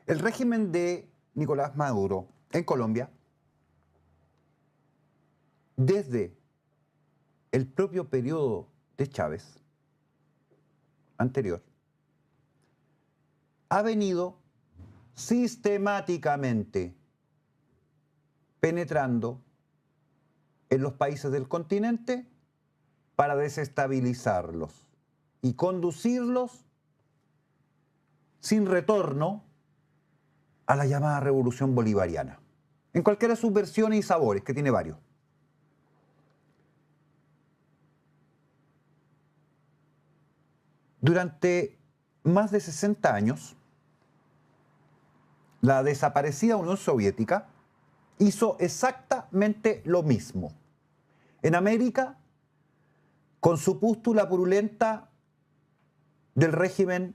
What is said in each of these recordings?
El régimen de Nicolás Maduro en Colombia, desde el propio periodo de Chávez anterior, ha venido sistemáticamente penetrando en los países del continente para desestabilizarlos y conducirlos sin retorno a la llamada revolución bolivariana, en cualquiera de sus versiones y sabores, que tiene varios. Durante más de 60 años, la desaparecida Unión Soviética hizo exactamente lo mismo. En América, con su pústula purulenta del régimen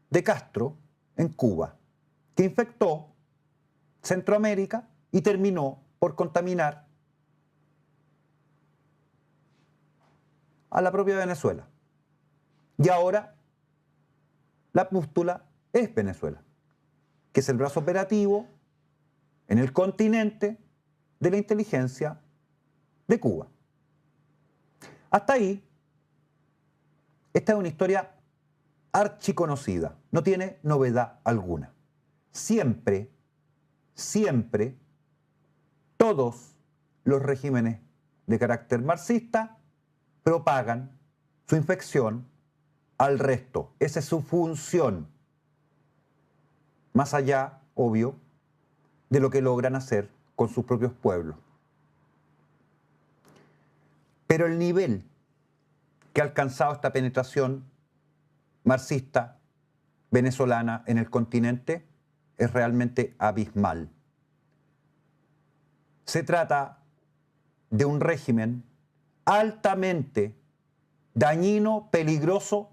de Castro en Cuba, que infectó Centroamérica y terminó por contaminar a la propia Venezuela. Y ahora la pústula es Venezuela, que es el brazo operativo en el continente de la inteligencia de Cuba. Hasta ahí, esta es una historia archiconocida, no tiene novedad alguna. Siempre, todos los regímenes de carácter marxista propagan su infección al resto. Esa es su función. Más allá, obvio, de lo que logran hacer con sus propios pueblos. Pero el nivel que ha alcanzado esta penetración marxista venezolana en el continente es realmente abismal. Se trata de un régimen altamente dañino, peligroso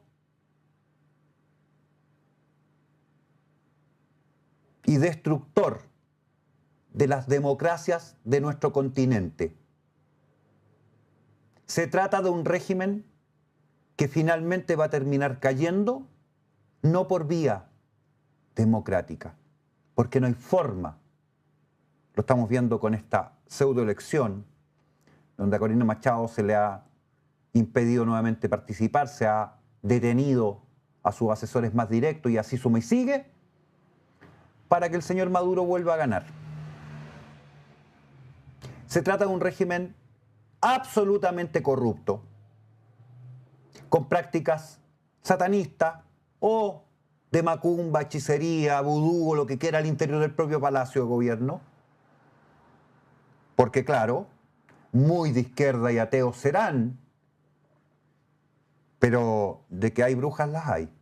y destructor de las democracias de nuestro continente. Se trata de un régimen que finalmente va a terminar cayendo, no por vía democrática, porque no hay forma. Lo estamos viendo con esta pseudoelección, donde a Corina Machado se le ha impedido nuevamente participar, se ha detenido a sus asesores más directos y así suma y sigue, para que el señor Maduro vuelva a ganar. Se trata de un régimen absolutamente corrupto, con prácticas satanistas o de macumba, hechicería, vudú o lo que quiera al interior del propio Palacio de Gobierno. Porque claro, muy de izquierda y ateos serán, pero de que hay brujas las hay.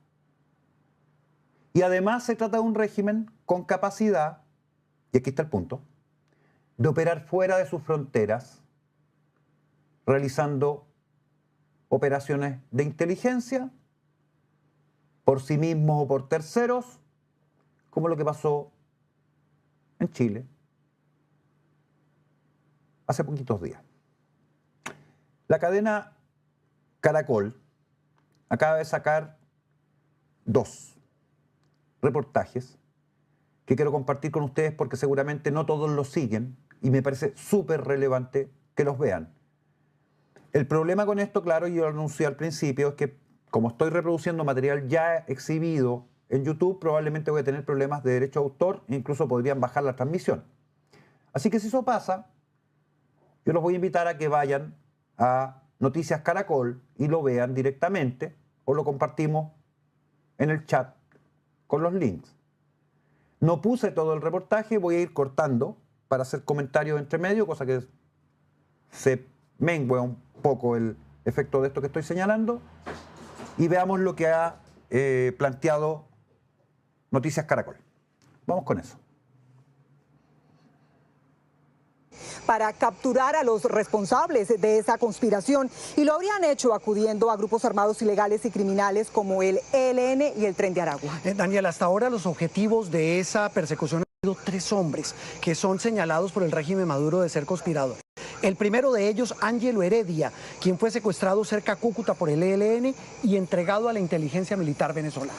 Y además se trata de un régimen con capacidad, y aquí está el punto, de operar fuera de sus fronteras, realizando operaciones de inteligencia por sí mismos o por terceros, como lo que pasó en Chile hace poquitos días. La cadena Caracol acaba de sacar 2 reportajes que quiero compartir con ustedes porque seguramente no todos los siguen y me parece súper relevante que los vean. El problema con esto, claro, yo lo anuncié al principio, es que como estoy reproduciendo material ya exhibido en YouTube, probablemente voy a tener problemas de derecho de autor e incluso podrían bajar la transmisión. Así que si eso pasa, yo los voy a invitar a que vayan a Noticias Caracol y lo vean directamente o lo compartimos en el chat con los links. No puse todo el reportaje, voy a ir cortando para hacer comentarios entre medio, cosa que se mengue un poco el efecto de esto que estoy señalando, y veamos lo que ha planteado Noticias Caracol. Vamos con eso. Para capturar a los responsables de esa conspiración y lo habrían hecho acudiendo a grupos armados ilegales y criminales como el ELN y el Tren de Aragua. Daniel, hasta ahora los objetivos de esa persecución han sido 3 hombres que son señalados por el régimen Maduro de ser conspiradores. El primero de ellos, Ángelo Heredia, quien fue secuestrado cerca a Cúcuta por el ELN y entregado a la inteligencia militar venezolana.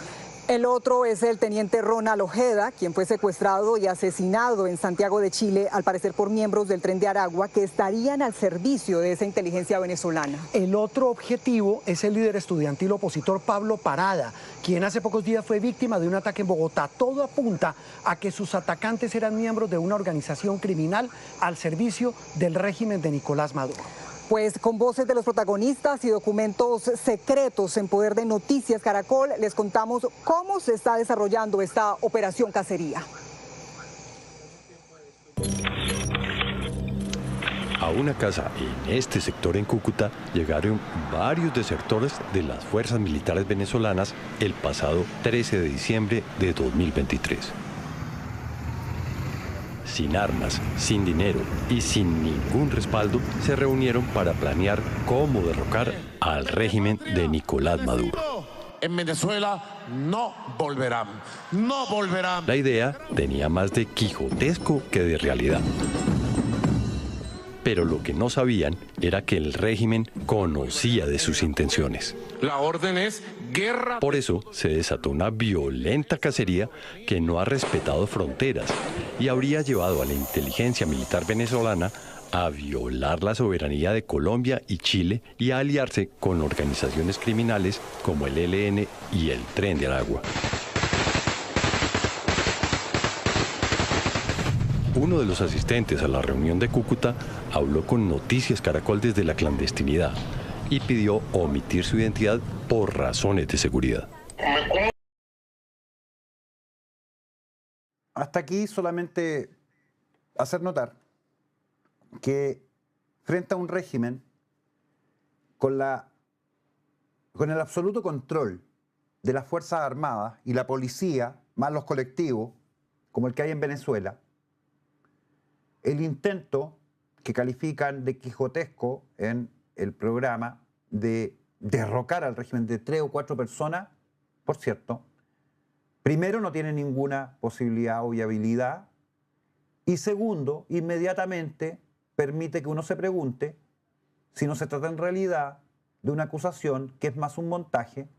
El otro es el teniente Ronald Ojeda, quien fue secuestrado y asesinado en Santiago de Chile, al parecer por miembros del Tren de Aragua que estarían al servicio de esa inteligencia venezolana. El otro objetivo es el líder estudiantil opositor Pablo Parada, quien hace pocos días fue víctima de un ataque en Bogotá. Todo apunta a que sus atacantes eran miembros de una organización criminal al servicio del régimen de Nicolás Maduro. Pues con voces de los protagonistas y documentos secretos en poder de Noticias Caracol, les contamos cómo se está desarrollando esta operación cacería. A una casa en este sector en Cúcuta llegaron varios desertores de las fuerzas militares venezolanas el pasado 13 de diciembre de 2023. Sin armas, sin dinero y sin ningún respaldo, se reunieron para planear cómo derrocar al régimen de Nicolás Maduro. En Venezuela no volverán, no volverán. La idea tenía más de quijotesco que de realidad. Pero lo que no sabían era que el régimen conocía de sus intenciones. La orden es guerra. Por eso se desató una violenta cacería que no ha respetado fronteras y habría llevado a la inteligencia militar venezolana a violar la soberanía de Colombia y Chile y a aliarse con organizaciones criminales como el ELN y el Tren de Aragua. Uno de los asistentes a la reunión de Cúcuta habló con Noticias Caracol desde la clandestinidad y pidió omitir su identidad por razones de seguridad. Hasta aquí solamente hacer notar que frente a un régimen con el absoluto control de las Fuerzas Armadas y la policía, más los colectivos, como el que hay en Venezuela, el intento que califican de quijotesco en el programa de derrocar al régimen de 3 o 4 personas, por cierto, primero no tiene ninguna posibilidad o viabilidad y segundo, inmediatamente permite que uno se pregunte si no se trata en realidad de una acusación que es más un montaje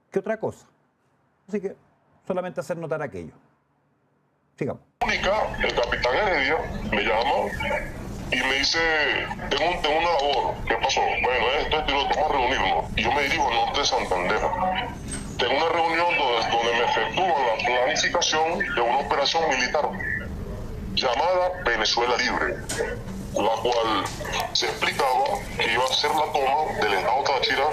que otra cosa. Así que solamente hacer notar aquello. Sigamos. El capitán Heredia me llama y me dice, tengo una labor. ¿Qué pasó? Bueno, esto y lo otro, vamos a reunirnos. Y yo me dirijo al norte de Santander. Tengo una reunión donde me efectúan la planificación de una operación militar llamada Venezuela Libre, la cual se explicaba que iba a ser la toma del estado Táchira,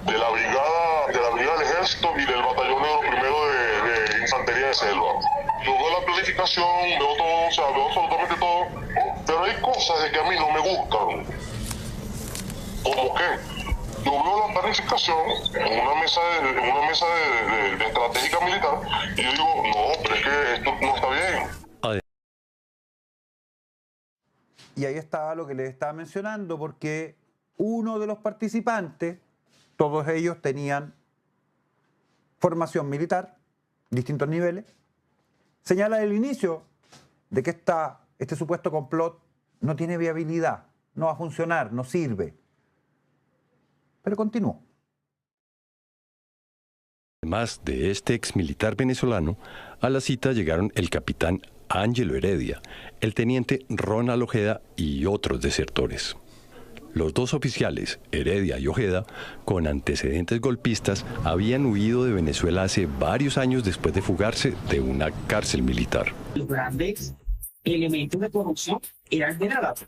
de la brigada del ejército y del batallón primero de infantería de selva. Yo veo la planificación, veo todo, o sea, veo absolutamente todo, pero hay cosas de que a mí no me gustan. ¿Cómo qué? Yo veo la planificación en una mesa de estratégica militar y yo digo, no, pero es que esto no está bien. Y ahí estaba lo que les estaba mencionando, porque uno de los participantes, todos ellos tenían formación militar, distintos niveles, señala desde el inicio de que este supuesto complot no tiene viabilidad, no va a funcionar, no sirve. Pero continuó. Además de este exmilitar venezolano, a la cita llegaron el capitán Ángelo Heredia, el teniente Ronald Ojeda y otros desertores. Los dos oficiales, Heredia y Ojeda, con antecedentes golpistas, habían huido de Venezuela hace varios años después de fugarse de una cárcel militar. Los grandes elementos de corrupción eran generales.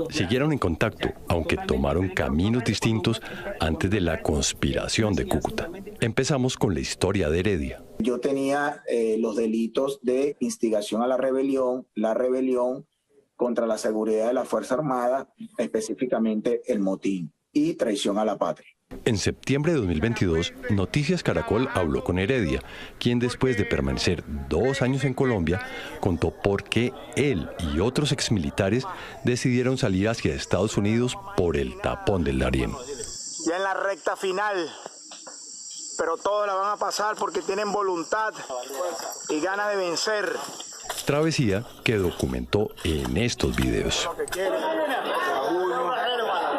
Siguieron en contacto, aunque tomaron caminos distintos antes de la conspiración de Cúcuta. Empezamos con la historia de Heredia. Yo tenía los delitos de instigación a la rebelión contra la seguridad de la Fuerza Armada, específicamente el motín, y traición a la patria. En septiembre de 2022, Noticias Caracol habló con Heredia, quien después de permanecer 2 años en Colombia, contó por qué él y otros exmilitares decidieron salir hacia Estados Unidos por el tapón del Darién. Ya en la recta final, pero todos la van a pasar porque tienen voluntad y ganas de vencer. Travesía que documentó en estos videos.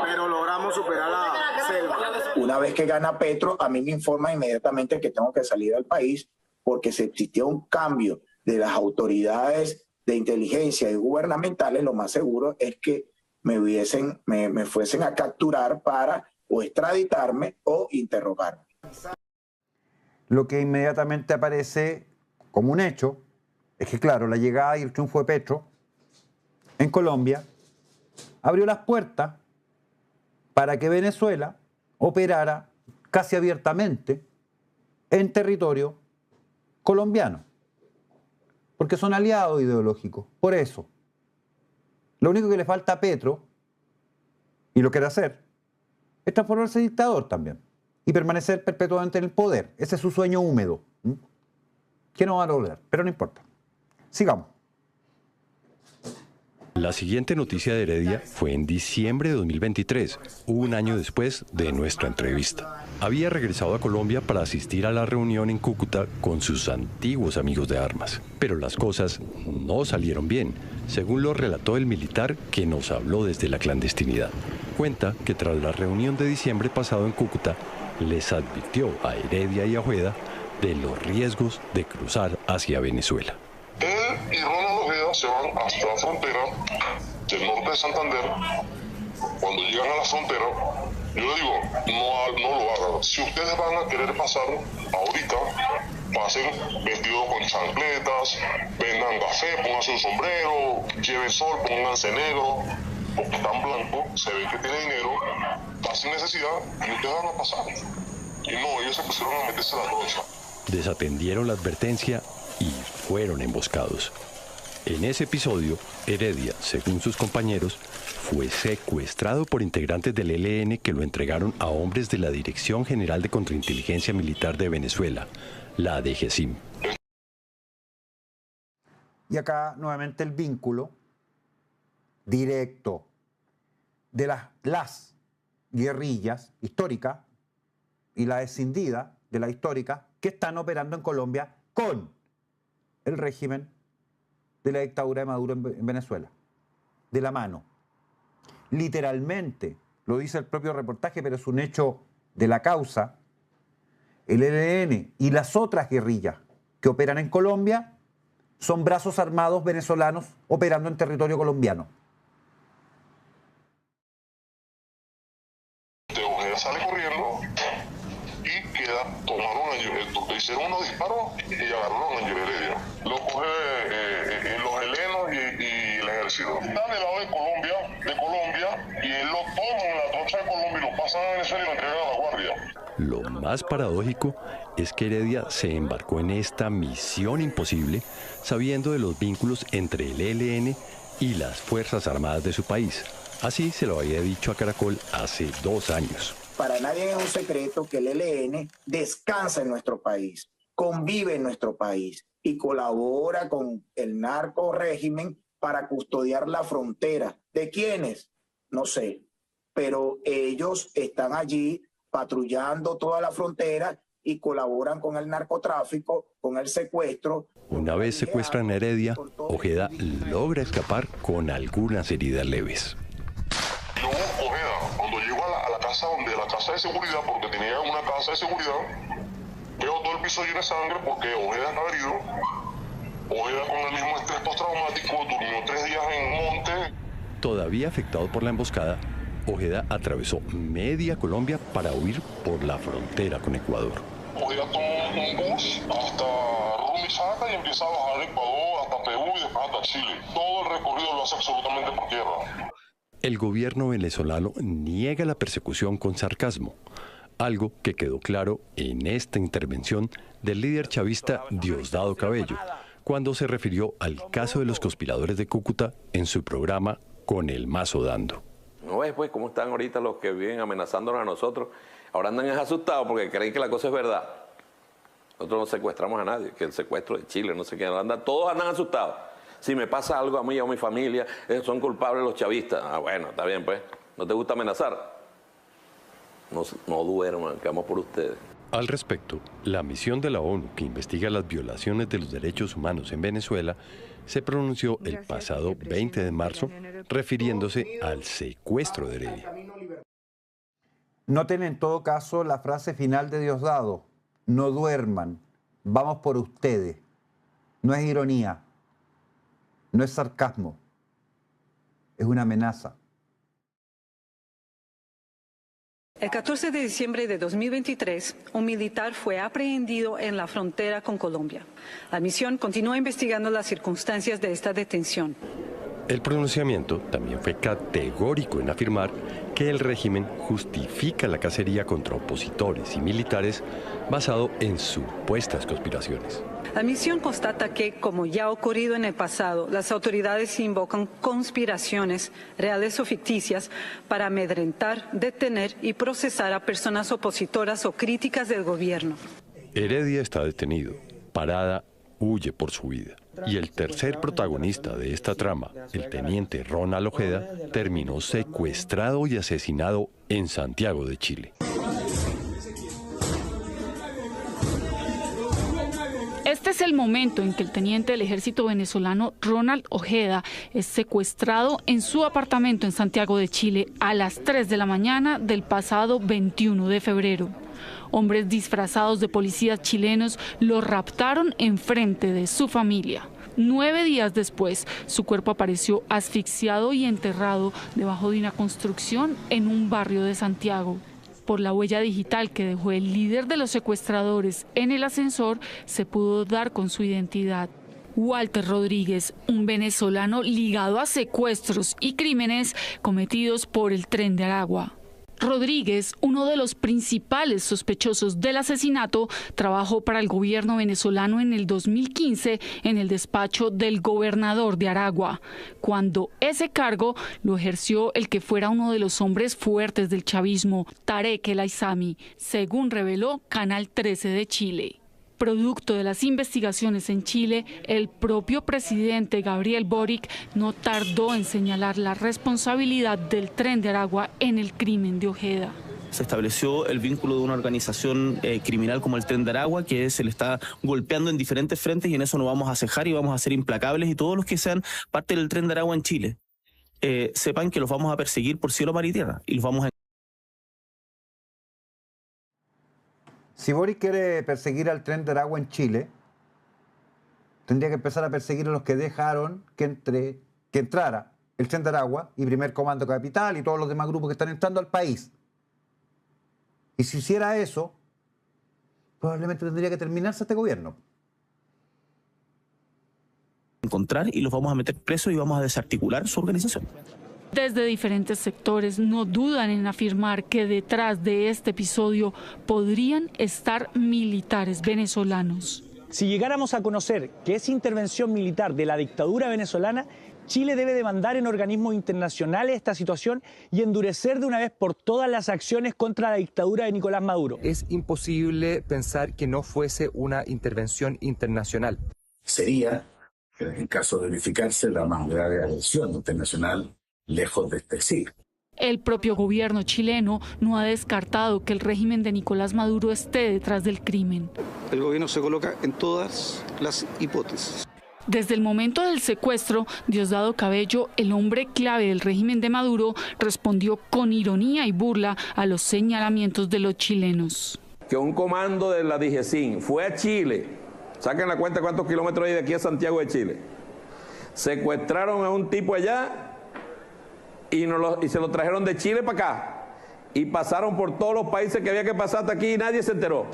Pero logramos superar la selva. Una Una vez que gana Petro, a mí me informa inmediatamente que tengo que salir del país porque si existió un cambio de las autoridades de inteligencia y gubernamentales, lo más seguro es que me fuesen a capturar para o extraditarme o interrogarme. Lo que inmediatamente aparece como un hecho es que, claro, la llegada y el triunfo de Petro en Colombia abrió las puertas para que Venezuela operara casi abiertamente en territorio colombiano, porque son aliados ideológicos. Por eso, lo único que le falta a Petro, y lo quiere hacer, es transformarse en dictador también y permanecer perpetuamente en el poder. Ese es su sueño húmedo, que no va a lograr, pero no importa. Sigamos. La siguiente noticia de Heredia fue en diciembre de 2023, un año después de nuestra entrevista. Había regresado a Colombia para asistir a la reunión en Cúcuta con sus antiguos amigos de armas. Pero las cosas no salieron bien, según lo relató el militar que nos habló desde la clandestinidad. Cuenta que tras la reunión de diciembre pasado en Cúcuta, les advirtió a Heredia y a Ojeda de los riesgos de cruzar hacia Venezuela. Él y Ronald Ojeda se van hasta la frontera del norte de Santander. Cuando llegan a la frontera, yo le digo, no lo hagan. Si ustedes van a querer pasar ahorita, pasen vestidos con chancletas, vendan café, pónganse un sombrero, lleven sol, pónganse negro, porque están blancos, se ve que tienen dinero, pasen necesidad y ustedes van a pasar. Y no, ellos se pusieron a meterse la trocha. Desatendieron la advertencia y fueron emboscados. En ese episodio, Heredia, según sus compañeros, fue secuestrado por integrantes del ELN que lo entregaron a hombres de la Dirección General de Contrainteligencia Militar de Venezuela, la DGCIM. Y acá nuevamente el vínculo directo de las guerrillas históricas y la escindida de la histórica que están operando en Colombia con el régimen de la dictadura de Maduro en Venezuela, de la mano. Literalmente, lo dice el propio reportaje, pero es un hecho de la causa, el ELN y las otras guerrillas que operan en Colombia son brazos armados venezolanos operando en territorio colombiano. Ojeda sale corriendo y hicieron unos disparos y agarraron a Ángel Heredia. Lo coge los helenos y el ejército. Están del lado de Colombia y él lo toma en la trocha de Colombia y lo pasan a Venezuela y lo entregan a la guardia. Lo más paradójico es que Heredia se embarcó en esta misión imposible sabiendo de los vínculos entre el ELN y las Fuerzas Armadas de su país. Así se lo había dicho a Caracol hace 2 años. Para nadie es un secreto que el ELN descansa en nuestro país, convive en nuestro país y colabora con el narco régimen para custodiar la frontera. ¿De quiénes? No sé, pero ellos están allí patrullando toda la frontera y colaboran con el narcotráfico, con el secuestro. Una vez secuestran a Heredia, Ojeda logra escapar con algunas heridas leves. Yo, Ojeda, cuando llego a la casa de seguridad, porque tenía una casa de seguridad, veo todo el piso lleno de sangre porque Ojeda estaba herido. Ojeda con el mismo estrés postraumático, durmió 3 días en monte. Todavía afectado por la emboscada, Ojeda atravesó media Colombia para huir por la frontera con Ecuador. Ojeda tomó un bus hasta Rumichaca y empieza a bajar a Ecuador, hasta Perú y después hasta Chile. Todo el recorrido lo hace absolutamente por tierra. El gobierno venezolano niega la persecución con sarcasmo, algo que quedó claro en esta intervención del líder chavista Diosdado Cabello, cuando se refirió al caso de los conspiradores de Cúcuta en su programa Con el Mazo Dando. ¿No ves pues cómo están ahorita los que viven amenazándonos a nosotros? Ahora andan asustados porque creen que la cosa es verdad. Nosotros no secuestramos a nadie, que el secuestro de Chile, no sé qué, todos andan asustados. Si me pasa algo a mí o a mi familia, son culpables los chavistas. Ah, bueno, está bien pues. ¿No te gusta amenazar? No duerman, que vamos por ustedes. Al respecto, la misión de la ONU que investiga las violaciones de los derechos humanos en Venezuela se pronunció el pasado 20 de marzo refiriéndose al secuestro de Heredia. Noten en todo caso la frase final de Diosdado: no duerman, vamos por ustedes. No es ironía, no es sarcasmo, es una amenaza. El 14 de diciembre de 2023, un militar fue aprehendido en la frontera con Colombia. La misión continúa investigando las circunstancias de esta detención. El pronunciamiento también fue categórico en afirmar que el régimen justifica la cacería contra opositores y militares basado en supuestas conspiraciones. La misión constata que, como ya ha ocurrido en el pasado, las autoridades invocan conspiraciones, reales o ficticias, para amedrentar, detener y procesar a personas opositoras o críticas del gobierno. Heredia está detenido. Parada huye por su vida. Y el tercer protagonista de esta trama, el teniente Ronald Ojeda, terminó secuestrado y asesinado en Santiago de Chile. Este es el momento en que el teniente del ejército venezolano Ronald Ojeda es secuestrado en su apartamento en Santiago de Chile a las 3 de la mañana del pasado 21 de febrero. Hombres disfrazados de policías chilenos lo raptaron enfrente de su familia. 9 días después, su cuerpo apareció asfixiado y enterrado debajo de una construcción en un barrio de Santiago. Por la huella digital que dejó el líder de los secuestradores en el ascensor, se pudo dar con su identidad. Walter Rodríguez, un venezolano ligado a secuestros y crímenes cometidos por el Tren de Aragua. Rodríguez, uno de los principales sospechosos del asesinato, trabajó para el gobierno venezolano en el 2015 en el despacho del gobernador de Aragua, cuando ese cargo lo ejerció el que fuera uno de los hombres fuertes del chavismo, Tarek El Aizami, según reveló Canal 13 de Chile. Producto de las investigaciones en Chile, el propio presidente Gabriel Boric no tardó en señalar la responsabilidad del Tren de Aragua en el crimen de Ojeda. Se estableció el vínculo de una organización criminal como el Tren de Aragua, que se le está golpeando en diferentes frentes, y en eso no vamos a cejar y vamos a ser implacables, y todos los que sean parte del Tren de Aragua en Chile, sepan que los vamos a perseguir por cielo, mar y tierra, y los vamos a... Si Boric quiere perseguir al Tren de Aragua en Chile, tendría que empezar a perseguir a los que dejaron que entrara el Tren de Aragua y Primer Comando Capital y todos los demás grupos que están entrando al país. Y si hiciera eso, probablemente tendría que terminarse este gobierno. Encontrar y los vamos a meter presos y vamos a desarticular su organización. Desde diferentes sectores no dudan en afirmar que detrás de este episodio podrían estar militares venezolanos. Si llegáramos a conocer que es intervención militar de la dictadura venezolana, Chile debe demandar en organismos internacionales esta situación y endurecer de una vez por todas las acciones contra la dictadura de Nicolás Maduro. Es imposible pensar que no fuese una intervención internacional. Sería, en caso de verificarse, la más grave agresión internacional lejos de este siglo. El propio gobierno chileno no ha descartado que el régimen de Nicolás Maduro esté detrás del crimen. El gobierno se coloca en todas las hipótesis. Desde el momento del secuestro, Diosdado Cabello, el hombre clave del régimen de Maduro, respondió con ironía y burla a los señalamientos de los chilenos. Que un comando de la DGCIN fue a Chile, saquen la cuenta cuántos kilómetros hay de aquí a Santiago de Chile, secuestraron a un tipo allá y se lo trajeron de Chile para acá y pasaron por todos los países que había que pasar hasta aquí y nadie se enteró.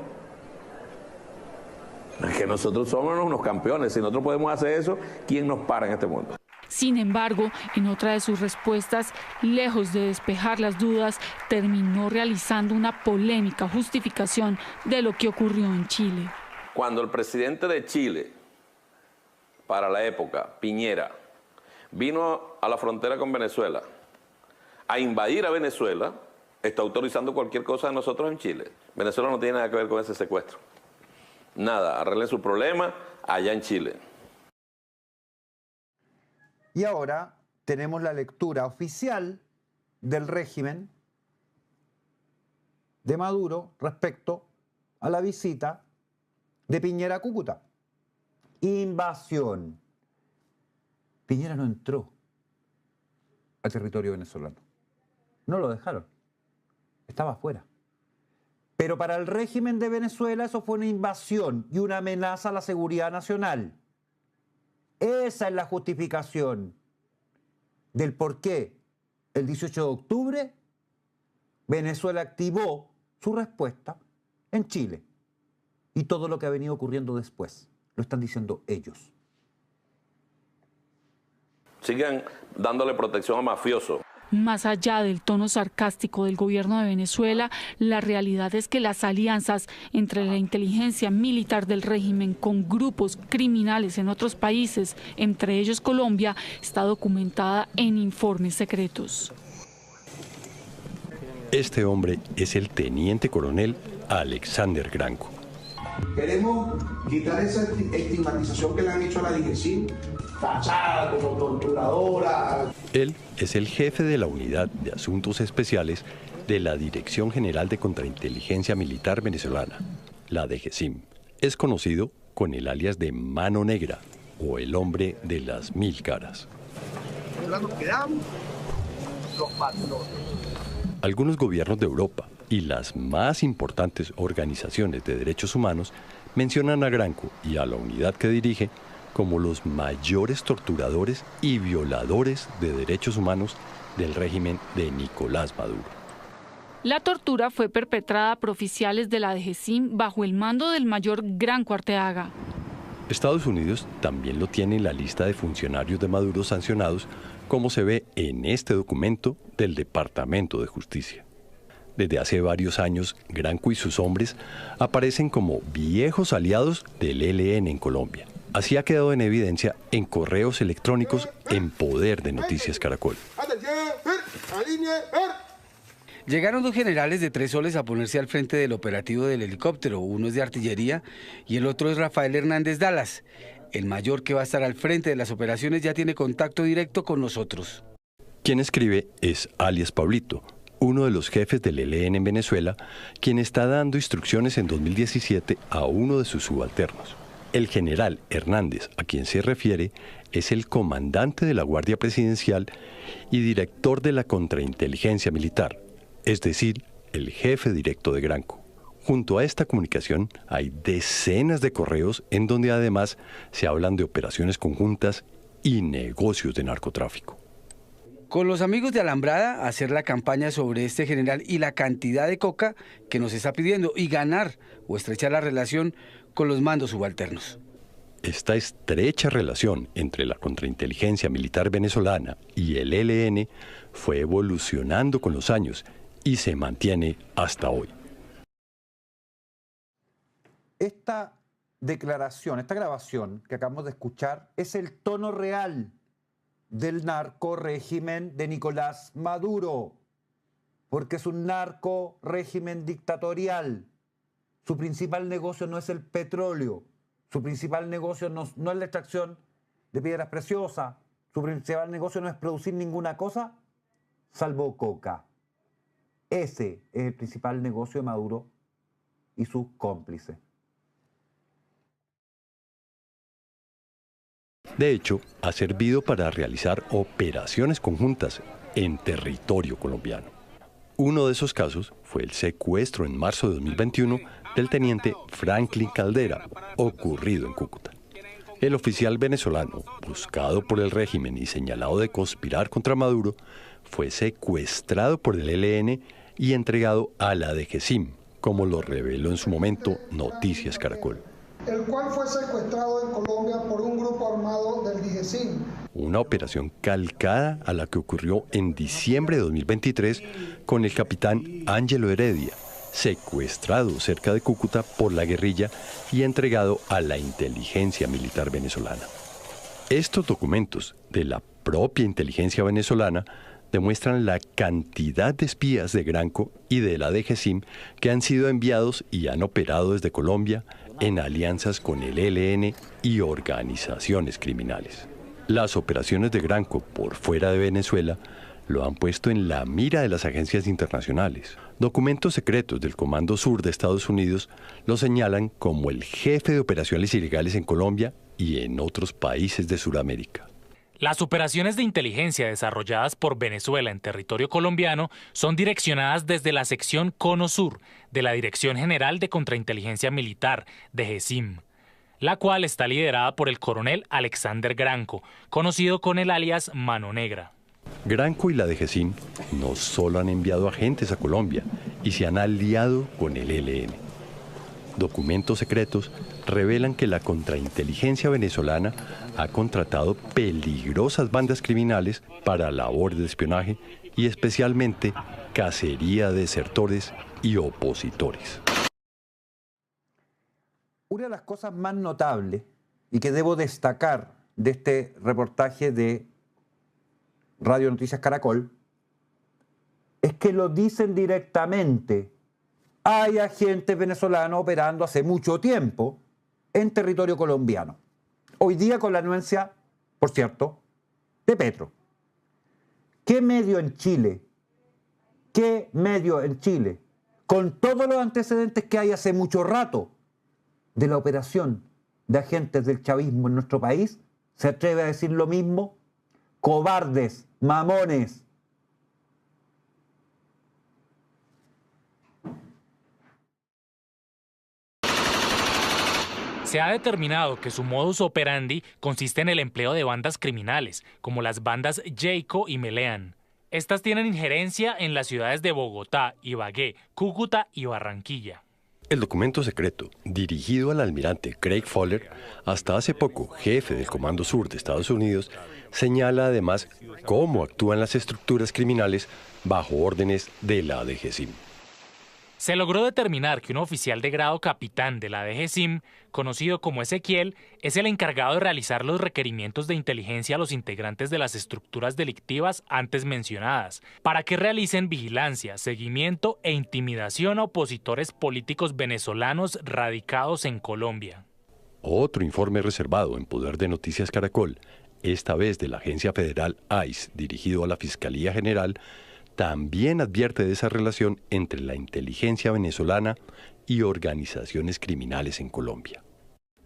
Es que nosotros somos unos campeones. Si nosotros podemos hacer eso, ¿quién nos para en este mundo? Sin embargo, en otra de sus respuestas, lejos de despejar las dudas, terminó realizando una polémica justificación de lo que ocurrió en Chile. Cuando el presidente de Chile, para la época, Piñera, vino a la frontera con Venezuela a invadir a Venezuela, está autorizando cualquier cosa de nosotros en Chile. Venezuela no tiene nada que ver con ese secuestro. Nada, arreglen su problema allá en Chile. Y ahora tenemos la lectura oficial del régimen de Maduro respecto a la visita de Piñera a Cúcuta. Invasión. Piñera no entró al territorio venezolano. No lo dejaron. estaba afuera. Pero para el régimen de Venezuela eso fue una invasión y una amenaza a la seguridad nacional. Esa es la justificación del por qué el 18 de octubre Venezuela activó su respuesta en Chile. Y todo lo que ha venido ocurriendo después, lo están diciendo ellos. Sigan dándole protección a mafiosos. Más allá del tono sarcástico del gobierno de Venezuela, la realidad es que las alianzas entre la inteligencia militar del régimen con grupos criminales en otros países, entre ellos Colombia, está documentada en informes secretos. Este hombre es el teniente coronel Alexander Granco. Queremos quitar esa estigmatización que le han hecho a la DGCIN, tachada como torturadora. Él es el jefe de la Unidad de Asuntos Especiales de la Dirección General de Contrainteligencia Militar Venezolana, la DGCIM. Es conocido con el alias de Mano Negra o el hombre de las 1000 caras. Nos quedamos los patrones. Algunos gobiernos de Europa y las más importantes organizaciones de derechos humanos mencionan a Granco y a la unidad que dirige como los mayores torturadores y violadores de derechos humanos del régimen de Nicolás Maduro. La tortura fue perpetrada por oficiales de la DGCIM bajo el mando del mayor Granco Arteaga. Estados Unidos también lo tiene en la lista de funcionarios de Maduro sancionados, como se ve en este documento del Departamento de Justicia. Desde hace varios años, Granco y sus hombres aparecen como viejos aliados del ELN en Colombia. Así ha quedado en evidencia en correos electrónicos en poder de Noticias Caracol. Llegaron dos generales de 3 soles a ponerse al frente del operativo del helicóptero. Uno es de artillería y el otro es Rafael Hernández Dallas. El mayor que va a estar al frente de las operaciones ya tiene contacto directo con nosotros. Quien escribe es alias Pablito, uno de los jefes del ELN en Venezuela, quien está dando instrucciones en 2017 a uno de sus subalternos. El general Hernández, a quien se refiere, es el comandante de la Guardia Presidencial y director de la Contrainteligencia Militar, es decir, el jefe directo de Granco. Junto a esta comunicación hay decenas de correos en donde además se hablan de operaciones conjuntas y negocios de narcotráfico. Con los amigos de Alambrada, hacer la campaña sobre este general y la cantidad de coca que nos está pidiendo y ganar o estrechar la relación con los mandos subalternos. Esta estrecha relación entre la contrainteligencia militar venezolana y el ELN fue evolucionando con los años y se mantiene hasta hoy. Esta declaración, esta grabación que acabamos de escuchar es el tono real del narco régimen de Nicolás Maduro, porque es un narco régimen dictatorial. Su principal negocio no es el petróleo, su principal negocio no es la extracción de piedras preciosas, su principal negocio no es producir ninguna cosa salvo coca. Ese es el principal negocio de Maduro y sus cómplices. De hecho, ha servido para realizar operaciones conjuntas en territorio colombiano. Uno de esos casos fue el secuestro en marzo de 2021 del teniente Franklin Caldera, ocurrido en Cúcuta. El oficial venezolano, buscado por el régimen y señalado de conspirar contra Maduro, fue secuestrado por el ELN y entregado a la DGCIM, como lo reveló en su momento Noticias Caracol. El cual fue secuestrado en Colombia por un grupo armado del DGCIM. Una operación calcada a la que ocurrió en diciembre de 2023 con el capitán Ángelo Heredia, secuestrado cerca de Cúcuta por la guerrilla y entregado a la inteligencia militar venezolana. Estos documentos de la propia inteligencia venezolana demuestran la cantidad de espías de Granco y de la DGCIM que han sido enviados y han operado desde Colombia en alianzas con el ELN y organizaciones criminales. Las operaciones de Granco por fuera de Venezuela lo han puesto en la mira de las agencias internacionales. Documentos secretos del Comando Sur de Estados Unidos lo señalan como el jefe de operaciones ilegales en Colombia y en otros países de Sudamérica. Las operaciones de inteligencia desarrolladas por Venezuela en territorio colombiano son direccionadas desde la sección Cono Sur de la Dirección General de Contrainteligencia Militar, DGCIM, la cual está liderada por el coronel Alexander Granco, conocido con el alias Mano Negra. Granco y la DGCIM no solo han enviado agentes a Colombia y se han aliado con el ELN. Documentos secretos revelan que la contrainteligencia venezolana ha contratado peligrosas bandas criminales para labores de espionaje y especialmente cacería de desertores y opositores. Una de las cosas más notables y que debo destacar de este reportaje de Radio Noticias Caracol es que lo dicen directamente. Hay agentes venezolanos operando hace mucho tiempo en territorio colombiano. Hoy día con la anuencia, por cierto, de Petro. ¿Qué medio en Chile, con todos los antecedentes que hay hace mucho rato de la operación de agentes del chavismo en nuestro país, se atreve a decir lo mismo? Cobardes, mamones. Se ha determinado que su modus operandi consiste en el empleo de bandas criminales, como las bandas Jayco y Meleán. Estas tienen injerencia en las ciudades de Bogotá, Ibagué, Cúcuta y Barranquilla. El documento secreto, dirigido al almirante Craig Fowler, hasta hace poco jefe del Comando Sur de Estados Unidos, señala además cómo actúan las estructuras criminales bajo órdenes de la DGCIM. Se logró determinar que un oficial de grado capitán de la DGCIM, conocido como Ezequiel, es el encargado de realizar los requerimientos de inteligencia a los integrantes de las estructuras delictivas antes mencionadas, para que realicen vigilancia, seguimiento e intimidación a opositores políticos venezolanos radicados en Colombia. Otro informe reservado en poder de Noticias Caracol, esta vez de la agencia federal ICE, dirigido a la Fiscalía General, también advierte de esa relación entre la inteligencia venezolana y organizaciones criminales en Colombia.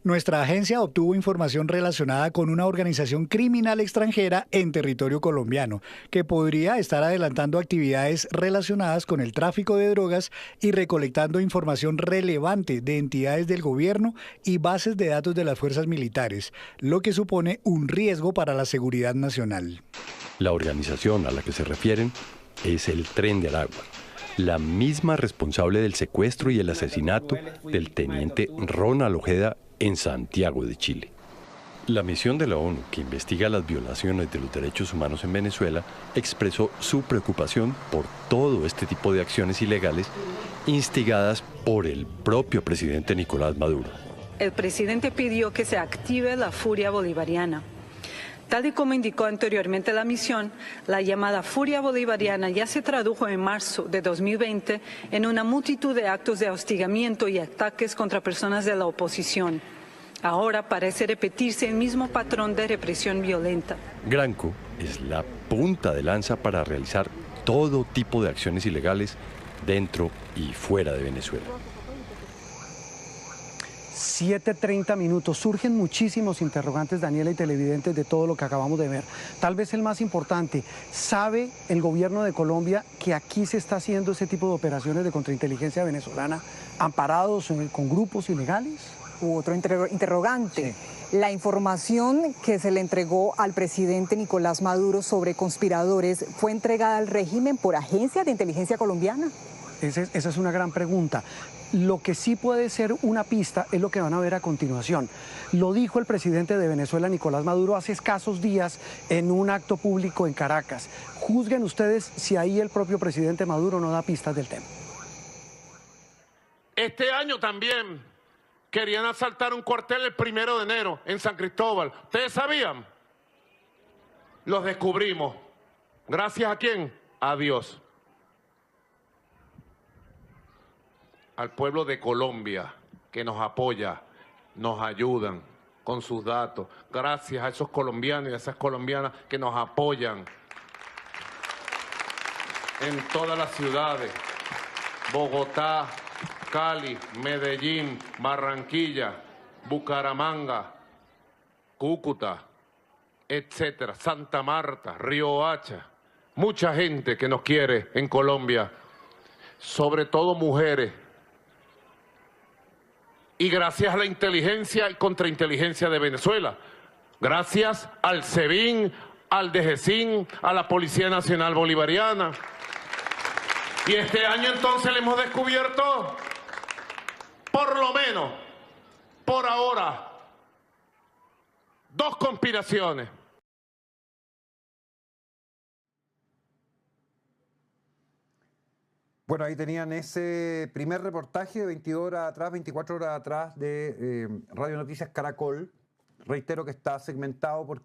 Nuestra agencia obtuvo información relacionada con una organización criminal extranjera en territorio colombiano, que podría estar adelantando actividades relacionadas con el tráfico de drogas y recolectando información relevante de entidades del gobierno y bases de datos de las fuerzas militares, lo que supone un riesgo para la seguridad nacional. La organización a la que se refieren es el Tren de Aragua, la misma responsable del secuestro y el asesinato del teniente Ronald Ojeda en Santiago de Chile. La misión de la ONU que investiga las violaciones de los derechos humanos en Venezuela expresó su preocupación por todo este tipo de acciones ilegales instigadas por el propio presidente Nicolás Maduro. El presidente pidió que se active la furia bolivariana. Tal y como indicó anteriormente la misión, la llamada furia bolivariana ya se tradujo en marzo de 2020 en una multitud de actos de hostigamiento y ataques contra personas de la oposición. Ahora parece repetirse el mismo patrón de represión violenta. Granco es la punta de lanza para realizar todo tipo de acciones ilegales dentro y fuera de Venezuela. 7:30 minutos. Surgen muchísimos interrogantes, Daniela y televidentes, de todo lo que acabamos de ver. Tal vez el más importante, ¿sabe el gobierno de Colombia que aquí se está haciendo ese tipo de operaciones de contrainteligencia venezolana amparados con grupos ilegales? Otro interrogante. Sí. La información que se le entregó al presidente Nicolás Maduro sobre conspiradores fue entregada al régimen por agencias de inteligencia colombiana. Esa es una gran pregunta. Lo que sí puede ser una pista es lo que van a ver a continuación. Lo dijo el presidente de Venezuela, Nicolás Maduro, hace escasos días en un acto público en Caracas. Juzguen ustedes si ahí el propio presidente Maduro no da pistas del tema. Este año también querían asaltar un cuartel el 1 de enero en San Cristóbal. ¿Ustedes sabían? Los descubrimos. ¿Gracias a quién? A Dios. Al pueblo de Colombia, que nos apoya, nos ayudan con sus datos. Gracias a esos colombianos y a esas colombianas que nos apoyan en todas las ciudades. Bogotá, Cali, Medellín, Barranquilla, Bucaramanga, Cúcuta, etcétera, Santa Marta, Río Hacha, mucha gente que nos quiere en Colombia, sobre todo mujeres. Y gracias a la inteligencia y contrainteligencia de Venezuela, gracias al SEBIN, al DGCIN, a la Policía Nacional Bolivariana. Y este año entonces le hemos descubierto, por lo menos, por ahora, 2 conspiraciones. Bueno, ahí tenían ese primer reportaje de 22 horas atrás, 24 horas atrás de Radio Noticias Caracol. Reitero que está segmentado por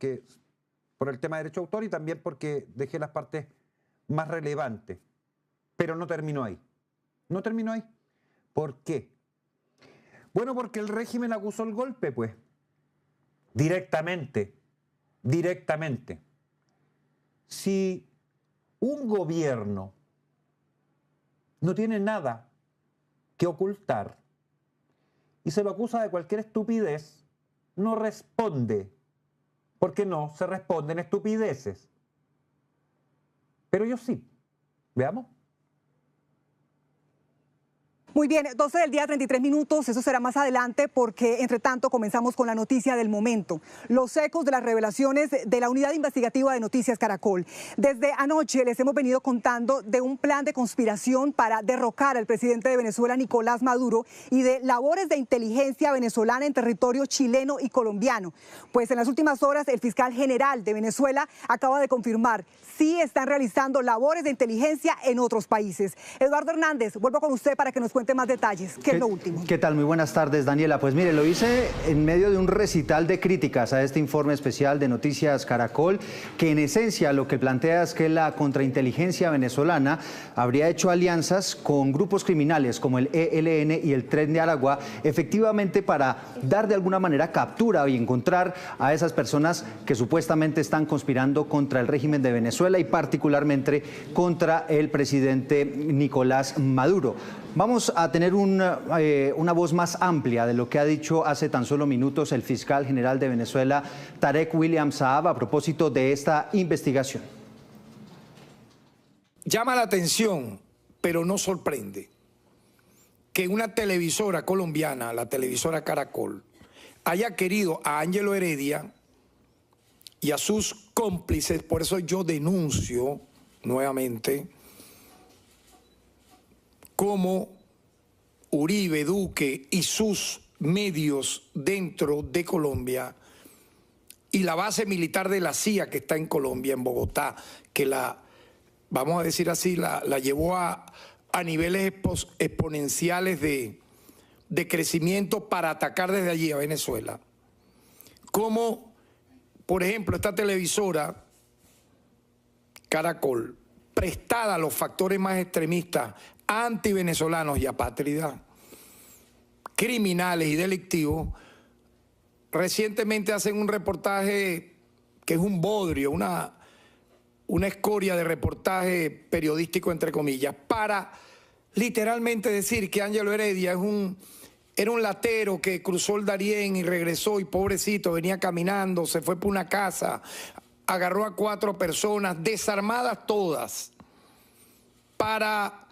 el tema de derecho de autor y también porque dejé las partes más relevantes. Pero no terminó ahí. No terminó ahí. ¿Por qué? Bueno, porque el régimen acusó el golpe, pues. Directamente. Directamente. Si un gobierno no tiene nada que ocultar y se lo acusa de cualquier estupidez, no responde, porque no se responden estupideces. Pero yo sí. Veamos. Muy bien, 12 del día, 33 minutos, eso será más adelante porque entre tanto comenzamos con la noticia del momento. Los ecos de las revelaciones de la unidad investigativa de Noticias Caracol. Desde anoche les hemos venido contando de un plan de conspiración para derrocar al presidente de Venezuela, Nicolás Maduro, y de labores de inteligencia venezolana en territorio chileno y colombiano. Pues en las últimas horas el fiscal general de Venezuela acaba de confirmar, sí están realizando labores de inteligencia en otros países. Eduardo Hernández, vuelvo con usted para que nos cuente más detalles. ¿Qué es lo último? ¿Qué tal? Muy buenas tardes, Daniela. Pues mire, lo hice en medio de un recital de críticas a este informe especial de Noticias Caracol, que en esencia lo que plantea es que la contrainteligencia venezolana habría hecho alianzas con grupos criminales como el ELN y el Tren de Aragua, efectivamente para dar de alguna manera captura y encontrar a esas personas que supuestamente están conspirando contra el régimen de Venezuela y particularmente contra el presidente Nicolás Maduro. Vamos a tener una voz más amplia de lo que ha dicho hace tan solo minutos el fiscal general de Venezuela, Tarek William Saab, a propósito de esta investigación. Llama la atención, pero no sorprende, que una televisora colombiana, la televisora Caracol, haya querido a Ángelo Heredia y a sus cómplices. Por eso yo denuncio nuevamente cómo Uribe, Duque y sus medios dentro de Colombia y la base militar de la CIA que está en Colombia, en Bogotá, que vamos a decir así, la llevó a niveles exponenciales de crecimiento para atacar desde allí a Venezuela. Como, por ejemplo, esta televisora Caracol, prestada a los factores más extremistas, antivenezolanos y apátridas, criminales y delictivos, recientemente hacen un reportaje que es un bodrio, una escoria de reportaje periodístico, entre comillas, para literalmente decir que Ángelo Heredia era un latero que cruzó el Darién y regresó y pobrecito venía caminando, se fue por una casa, agarró a 4 personas, desarmadas todas, para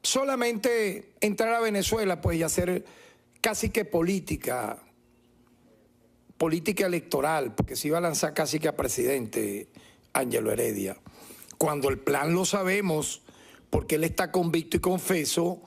solamente entrar a Venezuela pues, y hacer casi que política electoral, porque se iba a lanzar casi que a presidente Ángelo Heredia. Cuando el plan lo sabemos, porque él está convicto y confeso